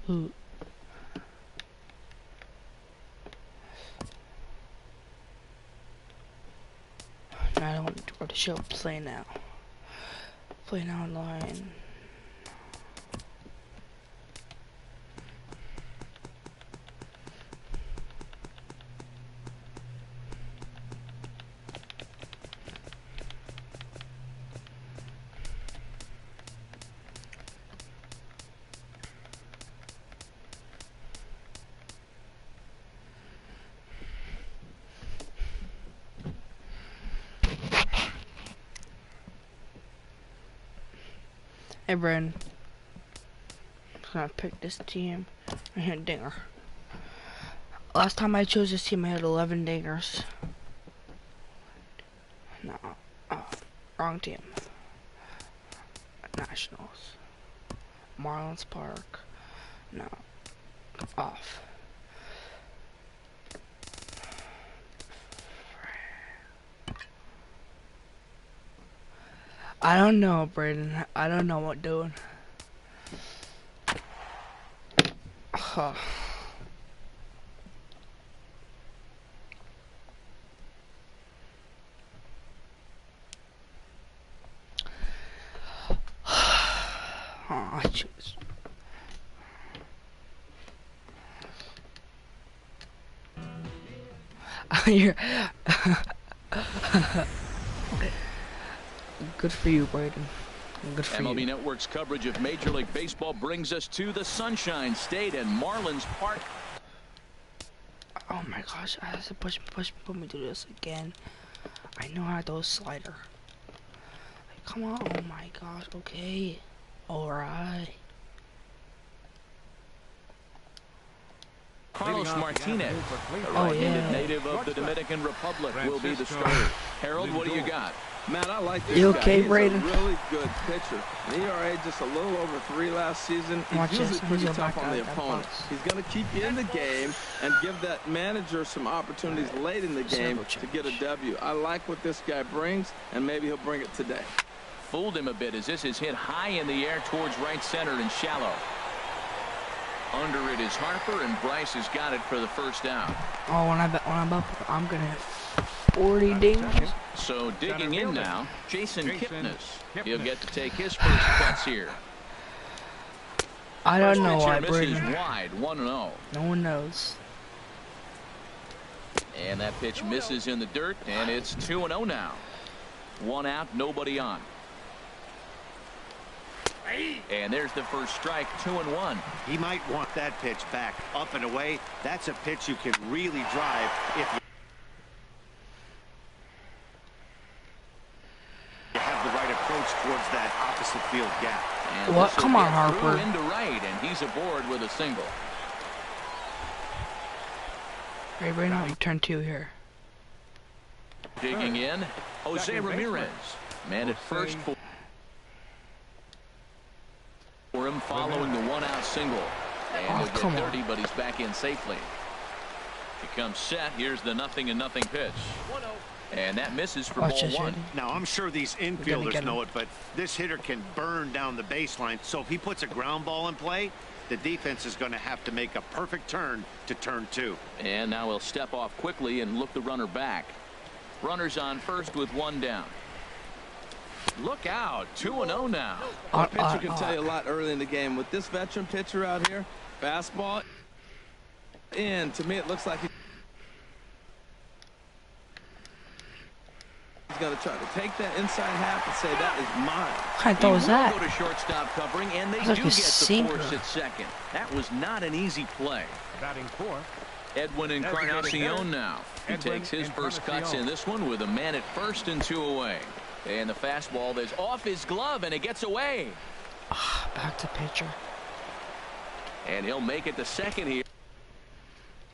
Ooh. I don't want to go to show play now. Play now online. Hey, Brandon. I'm gonna pick this team. I hit dinger. Last time I chose this team, I had 11 dingers. No, wrong team. Nationals. Marlins Park. No, off. I don't know, Brayden. I don't know what doing. Huh. I choose. You're good for you, Brayden. Good for MLB you. Network's coverage of Major League Baseball brings us to the Sunshine State and Marlins Park. Oh my gosh, I have to put me through this again. I know how to throw a slider. Like, come on, oh my gosh, okay. Alright. Carlos Martinez, a right-handed native of the Dominican Republic, will be the starter. Harold, what do you got? Man, I like this You guy. okay, He's Brayden? a really good pitcher. An ERA just a little over 3 last season. He's Watch usually this. pretty He's tough back on the out that opponent. box. He's going to keep you in the game and give that manager some opportunities late in the game to get a W. I like what this guy brings, and maybe he'll bring it today. Fooled him a bit as this is hit high in the air towards right center and shallow. Under it is Harper, and Bryce has got it for the first out. Oh, when I'm up, I'm gonna hit 40 dingers. So digging in now, Jason Kipnis. He'll get to take his first cuts here. I don't know Pitcher why, misses Brayden. wide, 1-0. No one knows. And that pitch misses in the dirt, and it's 2-0 now. 1 out, nobody on. And there's the first strike, 2-1. He might want that pitch back up and away. That's a pitch you can really drive if you have the right approach towards that opposite field gap. And What? this will Come on, get Harper. through into right, and he's aboard with a single. Right, Brayden, you turn 2 here. Digging in, Jose Ramirez. Man at first for him following the 1-out single. And Oh, he'll get come 30, but he's back in safely. He comes set. Here's the 0-0 pitch. And that misses for Watch ball this, 1. ready? Now, I'm sure these gonna infielders get him. know it, but this hitter can burn down the baseline. So if he puts a ground ball in play, the defense is going to have to make a perfect turn to turn 2. And now he'll step off quickly and look the runner back. Runners on first with 1 down. Look out, 2-0 now. A pitcher can tell you a lot early in the game. With this veteran pitcher out here, fastball in. To me, it looks like he's going to try to take that inside half and say, that is mine. What kind of throw was that? Go to shortstop covering, and they Looks like do a get the sinker. force at second. That was not an easy play. Batting fourth. Edwin Encarnacion now. He takes his first cuts in this one with a man at first and 2 away. And the fastball is off his glove, and it gets away. Back to pitcher. And he'll make it to second here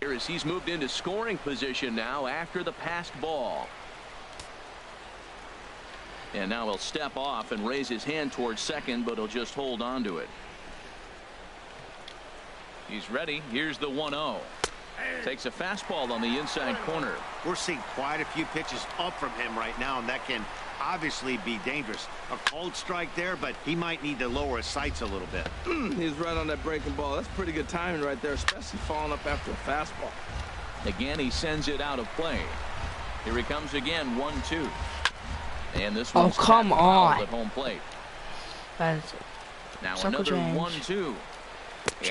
as he's moved into scoring position now after the passed ball. And now he'll step off and raise his hand towards second, but he'll just hold on to it. He's ready. Here's the 1-0. Takes a fastball on the inside corner. We're seeing quite a few pitches up from him right now, and that can obviously be dangerous. A cold strike there, but he might need to lower his sights a little bit. He's right on that breaking ball. That's pretty good timing right there, especially falling up after a fastball. Again, he sends it out of play. Here he comes again, 1-2. And this one's come on. at home plate. That's Now circle another change. 1-2.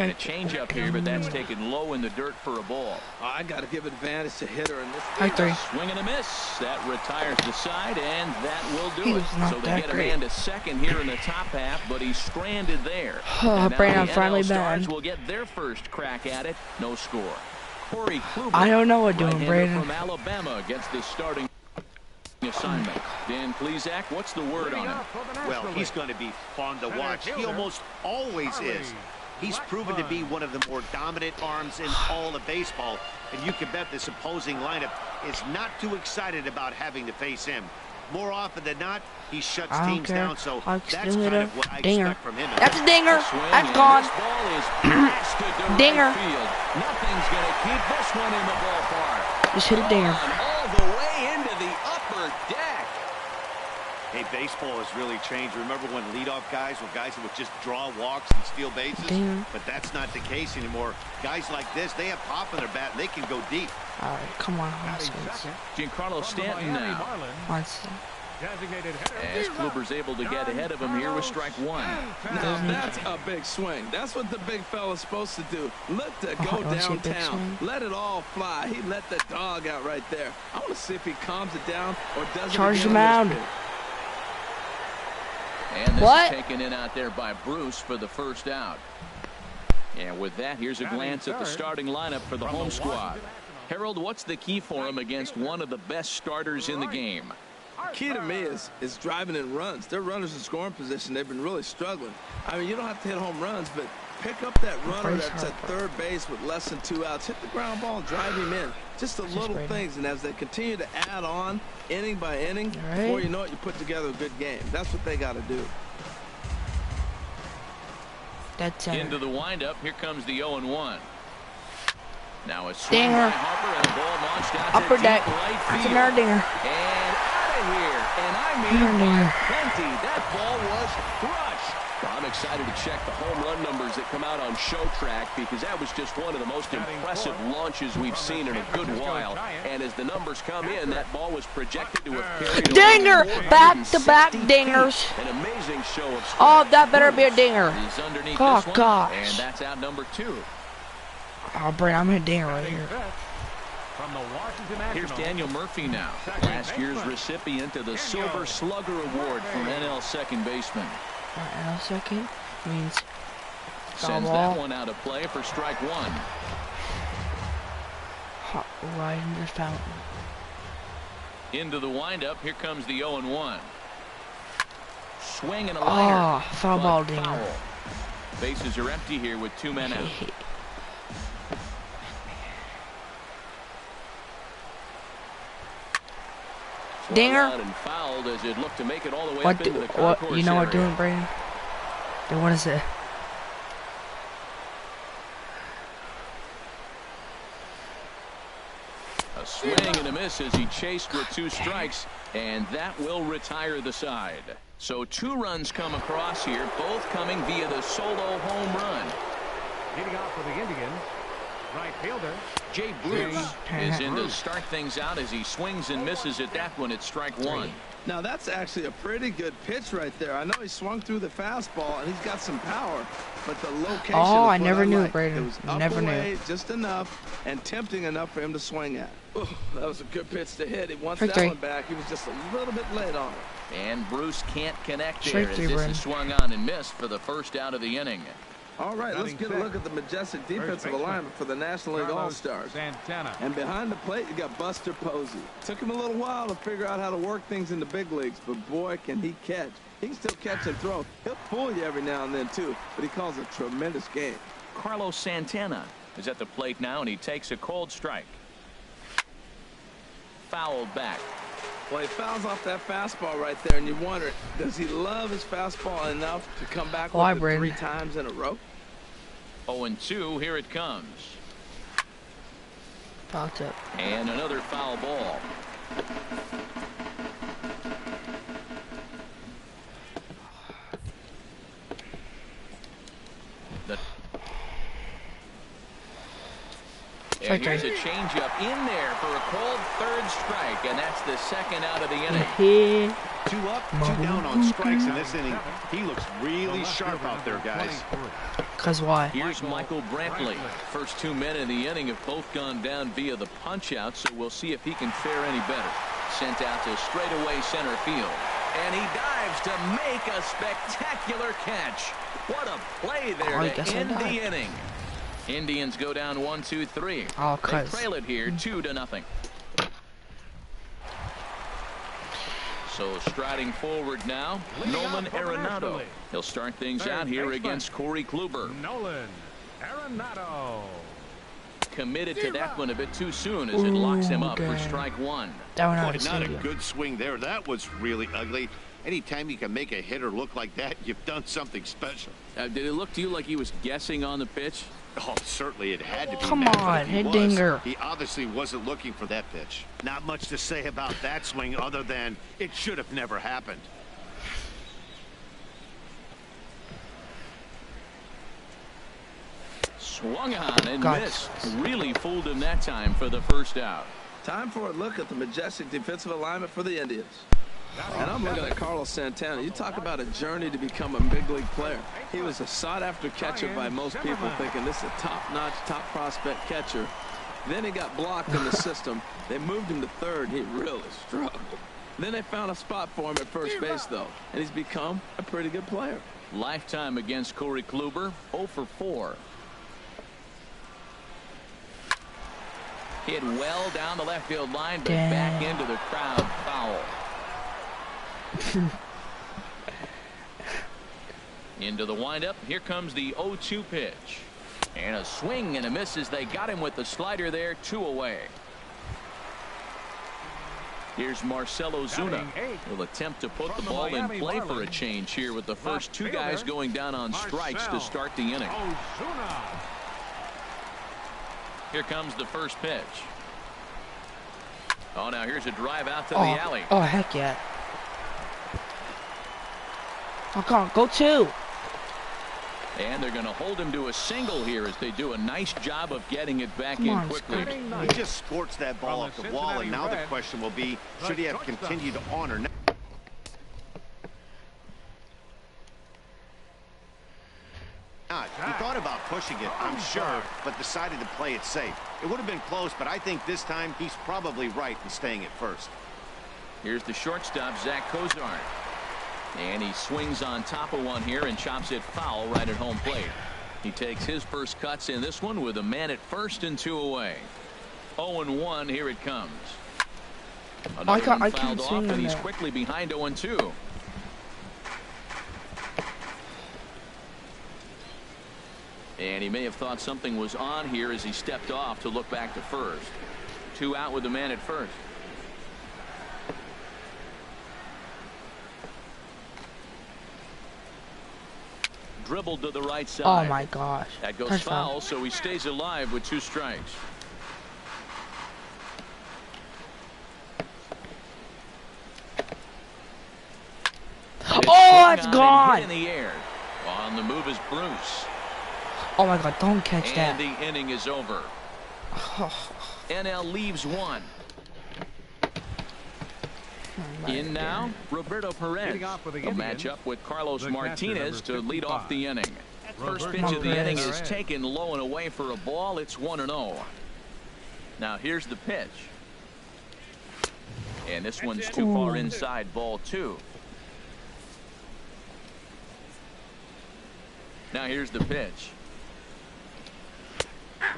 And a change up here, but that's taken low in the dirt for a ball. I got to give advantage to hitter in this. High 3. Swing and a miss. That retires the side, and that will do He it. was not So they that get a great. man to second here in the top half, but he's stranded there. Oh, And now Brandon, the finally NL Stars bad. will get their first crack at it. No score. Corey Kluber, I don't know what doing, right-hander Brandon. from Alabama, gets the starting assignment. Dan Plesac, what's the word on him? Well, he's going to be fun to watch. He almost always is. He's proven to be one of the more dominant arms in all of baseball, and you can bet this opposing lineup is not too excited about having to face him. More often than not, he shuts I don't teams care. down, so I'll that's still hit kind a of what I dinger. expect from him. That's a dinger. Swing, That's and gone. This ball is blasted to Dinger. right field. Nothing's going to keep this one in the ballpark. Just hit a dinger. All the way into the upper deck. Hey, baseball has really changed. Remember when leadoff guys were guys that would just draw walks and steal bases? Dinger. But that's not the case anymore. Guys like this, they have pop in their bat, and they can go deep. All right, come on, Hans. Giancarlo Stanton now. As Kluber's able to get ahead of him here with strike one. Now that's a big swing. That's what the big fella's supposed to do. Look to go let's see a big downtown. swing. Let it all fly. He let the dog out right there. I want to see if he calms it down or does Charge it the again on mound. this pitch. And this What? is taken in out there by Bruce for the first out. And with that, here's a glance at the starting lineup for the home squad. Harold, what's the key for him against one of the best starters in the game? Key to me is driving in runs. Their runners in scoring position, they've been really struggling. I mean, you don't have to hit home runs, but pick up that runner that's at third base with less than 2 outs. Hit the ground ball and drive him in. Just the little things, and as they continue to add on inning by inning, before you know it, you put together a good game. That's what they got to do. That's Into the windup, here comes the 0-1. Now a swing dinger. by Harper and the ball launched out Upper to deck. deep right That's field. another dinger. And out of here. And I mean Dinger. plenty. That ball was crushed. Well, I'm excited to check the home run numbers that come out on Show Track because that was just one of the most impressive launches we've seen in a good while. And as the numbers come in, that ball was projected to have carried Dinger! over Back-to-back 460 dingers. feet. An amazing show of strength. Oh, that better be a dinger. He's underneath Oh, this one, gosh. and that's out number 2. Oh, Brandon, I'm hitting dinger right here. Here's Daniel Murphy now, last year's recipient of the Silver Slugger Award from NL second baseman. All right, now second means foul Sends ball. that one out of play for strike one. Hot right into the fountain. Into the windup, here comes the 0-1. Swing and a liner. Oh, foul ball but dinger. foul. Bases are empty here with 2 men out. Dinger. And fouled as it looked to make it all the way What? up into the What? concourse You know what area. doing, Brandon? Then what is it? A swing and a miss as he chased with 2 strikes, and that will retire the side. So 2 runs come across here, both coming via the solo home run. Leading off for the Indians, right fielder. Jay Bruce is in to start things out as he swings and misses at that one at strike 1. Now, that's actually a pretty good pitch right there. I know he swung through the fastball, and he's got some power, but the location Oh, is I what never knew, like. Brandon. It was up Never knew. away just enough and tempting enough for him to swing at. Ooh, that was a good pitch to hit. He wants Strike that 3. one back. He was just a little bit late on it. And Bruce can't connect there Strike as 3, this Brandon. is swung on and missed for the first out of the inning. All right, let's get a look at the majestic defensive alignment for the National League All-Stars. And behind the plate, you got Buster Posey. Took him a little while to figure out how to work things in the big leagues, but boy, can he catch. He can still catch and throw. He'll fool you every now and then, too, but he calls a tremendous game. Carlos Santana is at the plate now, and he takes a cold strike. Fouled back. Well, he fouls off that fastball right there, and you wonder, does he love his fastball enough to come back Why, with it Brandon? 3 times in a row? 0-2, here it comes. Foul tip. And another foul ball. And here's a changeup in there for a called third strike, and that's the second out of the inning. 2 up, 2 down on strikes in this inning. He looks really sharp out there, guys. Cause why? Here's Michael Brantley. First 2 men in the inning have both gone down via the punch-out, so we'll see if he can fare any better. Sent out to straightaway center field. And he dives to make a spectacular catch. What a play there to end the inning. Indians go down 1-2-3. Oh, they trail it here 2-0. So striding forward now, Nolan Arenado. He'll start things out here against Corey Kluber. Nolan Arenado. Committed to that one a bit too soon as it locks him up for strike 1. Boy, not a good swing there. That was really ugly. Anytime you can make a hitter look like that, you've done something special. Did it look to you like he was guessing on the pitch? Oh, certainly it had to be. Come on, hit dinger. He obviously wasn't looking for that pitch. Not much to say about that swing other than it should have never happened. Swung on and missed. Really fooled him that time for the first out. Time for a look at the majestic defensive alignment for the Indians. And I'm looking at Carlos Santana. You talk about a journey to become a big league player. He was a sought-after catcher by most people, thinking this is a top-notch, top prospect catcher. Then he got blocked in the system. They moved him to third. He really struggled. Then they found a spot for him at first base, though, and he's become a pretty good player. Lifetime against Corey Kluber, 0 for 4. Hit well down the left field line, but back into the crowd, foul. Into the windup. Here comes the 0-2 pitch. And a swing and a miss as they got him with the slider there, 2 away. Here's Marcell Ozuna. He'll attempt to put the ball in play for a change here with the first 2 guys going down on strikes to start the inning. Here comes the first pitch. Oh, now here's a drive out to the alley. Oh, heck yeah. Oh, come on, go 2. And they're going to hold him to a single here as they do a nice job of getting it back in quickly. He just squirts that ball off the wall, and now the question will be, should he have continued on or not? He thought about pushing it, I'm sure, but decided to play it safe. It would have been close, but I think this time he's probably right in staying at first. Here's the shortstop, Zach Cozart. And he swings on top of one here and chops it foul right at home plate. He takes his first cuts in this one with a man at first and 2 away. 0-1, here it comes. Another one fouled off, and he's quickly behind 0-2. And he may have thought something was on here as he stepped off to look back to first. 2 out with the man at first. Dribbled to the right side. Oh my gosh. That goes foul, so he stays alive with 2 strikes. Oh, it's gone. In the air. On the move is Bruce. Oh my God, don't catch that. And the inning is over. NL leaves 1. In now, Roberto Perez. A matchup with Carlos Martinez to lead off the inning. First pitch of the inning is taken low and away for a ball. It's 1-0. Now here's the pitch. And this one's too far inside, ball 2. Now here's the pitch.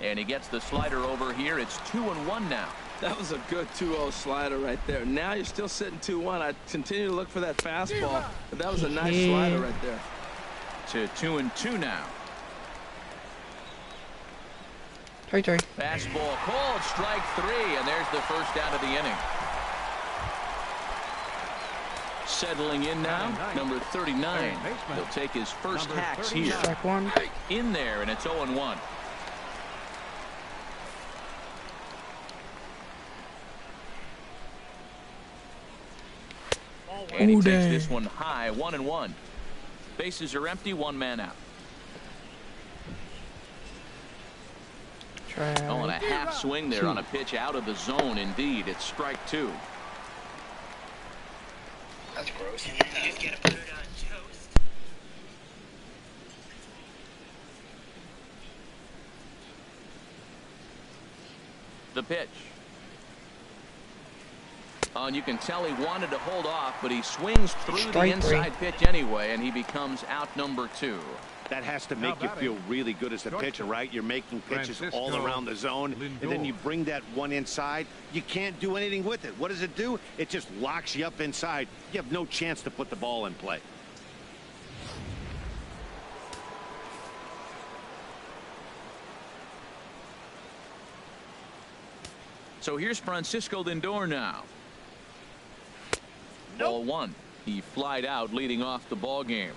And he gets the slider over here. It's 2-1 now. That was a good 2-0 slider right there. Now you're still sitting 2-1. I continue to look for that fastball, but that was a nice slider right there. To 2-2 now. 3-3. Fastball called, strike 3, and there's the first out of the inning. Settling in now, number 39. He'll take his first hacks here. Strike 1. In there, and it's 0-1. And he takes this one high, 1-1. Bases are empty, 1 man out. Oh, and a half swing there on a pitch out of the zone. Indeed, it's strike two. That's gross. You just gotta put it on toast. The pitch. And you can tell he wanted to hold off, but he swings through the inside pitch anyway, and he becomes out number two. That has to make you feel really good as a pitcher, right? You're making pitches all around the zone, and then you bring that one inside. You can't do anything with it. What does it do? It just locks you up inside. You have no chance to put the ball in play. So here's Francisco Lindor now. Ball one. He flied out leading off the ball game.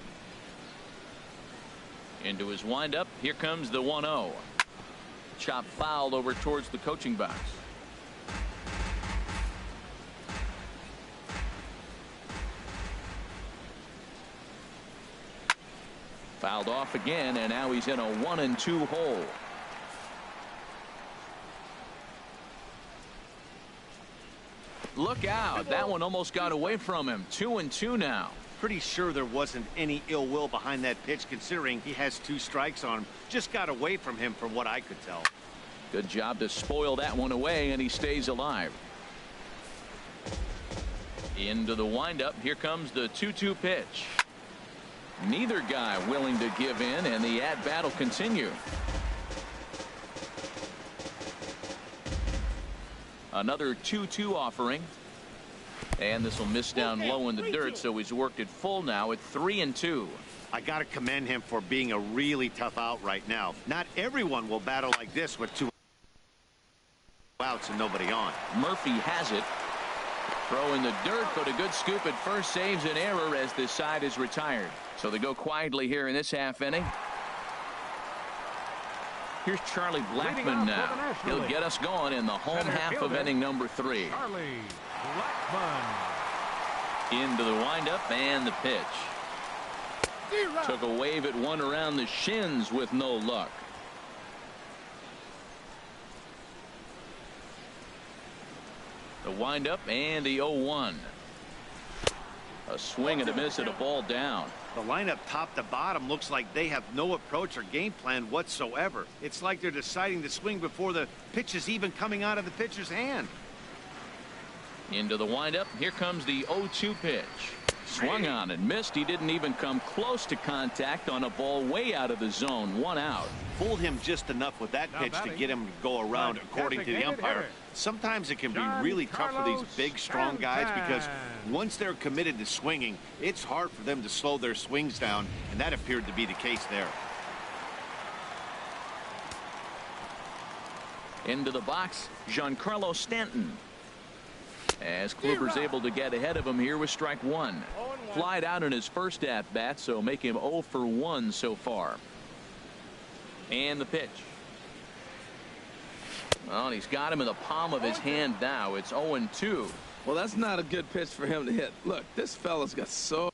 Into his windup. Here comes the 1-0. Chop foul over towards the coaching box. Fouled off again, and now he's in a 1-2 hole. Look out. That one almost got away from him. 2-2 now. Pretty sure there wasn't any ill will behind that pitch, considering he has 2 strikes on him. Just got away from him from what I could tell. Good job to spoil that one away, and he stays alive. Into the windup. Here comes the 2-2 pitch. Neither guy willing to give in, and the at-bat will continue. Another 2-2 offering. And this will miss down low in the dirt, so he's worked it full now at 3-2. I got to commend him for being a really tough out right now. Not everyone will battle like this with 2 outs and nobody on. Murphy has it. Throw in the dirt, but a good scoop at first saves an error as this side is retired. So they go quietly here in this half inning. Here's Charlie Blackmon now. He'll get us going in the home half of inning number 3. Charlie Blackmon. Into the windup and the pitch. Took a wave at one around the shins with no luck. The windup and the 0-1. A swing and a miss and a ball down. The lineup top to bottom looks like they have no approach or game plan whatsoever. It's like they're deciding to swing before the pitch is even coming out of the pitcher's hand. Into the windup. Here comes the 0-2 pitch. Swung on and missed. He didn't even come close to contact on a ball way out of the zone. 1 out. Fooled him just enough with that pitch to get him to go around, according to the umpire. Sometimes it can be really tough for these big, strong guys because once they're committed to swinging, it's hard for them to slow their swings down, and that appeared to be the case there. Into the box, Giancarlo Stanton. As Kluber's able to get ahead of him here with strike 1. Flied out in his first at-bat, so make him 0 for 1 so far. And the pitch. Well, and he's got him in the palm of his hand now. It's 0-2. Well, that's not a good pitch for him to hit. Look, this fella's got so